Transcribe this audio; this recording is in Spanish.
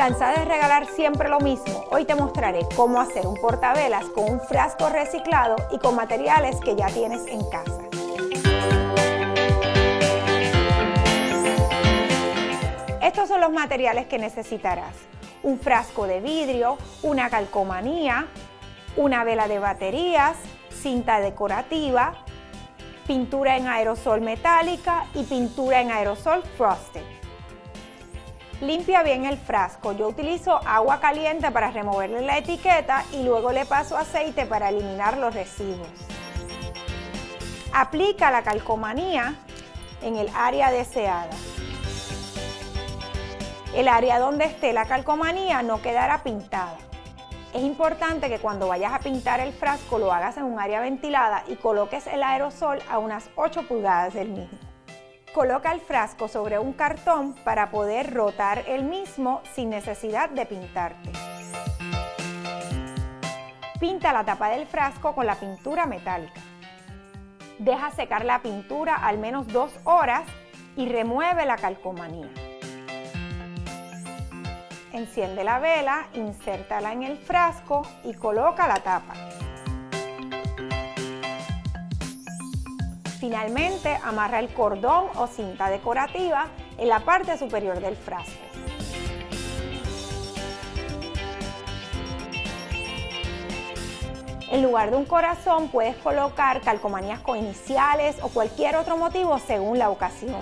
¿Cansada de regalar siempre lo mismo? Hoy te mostraré cómo hacer un portavelas con un frasco reciclado y con materiales que ya tienes en casa. Estos son los materiales que necesitarás: un frasco de vidrio, una calcomanía, una vela de baterías, cinta decorativa, pintura en aerosol metálica y pintura en aerosol frosted. Limpia bien el frasco. Yo utilizo agua caliente para removerle la etiqueta y luego le paso aceite para eliminar los residuos. Aplica la calcomanía en el área deseada. El área donde esté la calcomanía no quedará pintada. Es importante que cuando vayas a pintar el frasco lo hagas en un área ventilada y coloques el aerosol a unas 8 pulgadas del mismo. Coloca el frasco sobre un cartón para poder rotar el mismo sin necesidad de pintarte. Pinta la tapa del frasco con la pintura metálica. Deja secar la pintura al menos 2 horas y remueve la calcomanía. Enciende la vela, insértala en el frasco y coloca la tapa. Finalmente, amarra el cordón o cinta decorativa en la parte superior del frasco. En lugar de un corazón, puedes colocar calcomanías con iniciales o cualquier otro motivo según la ocasión.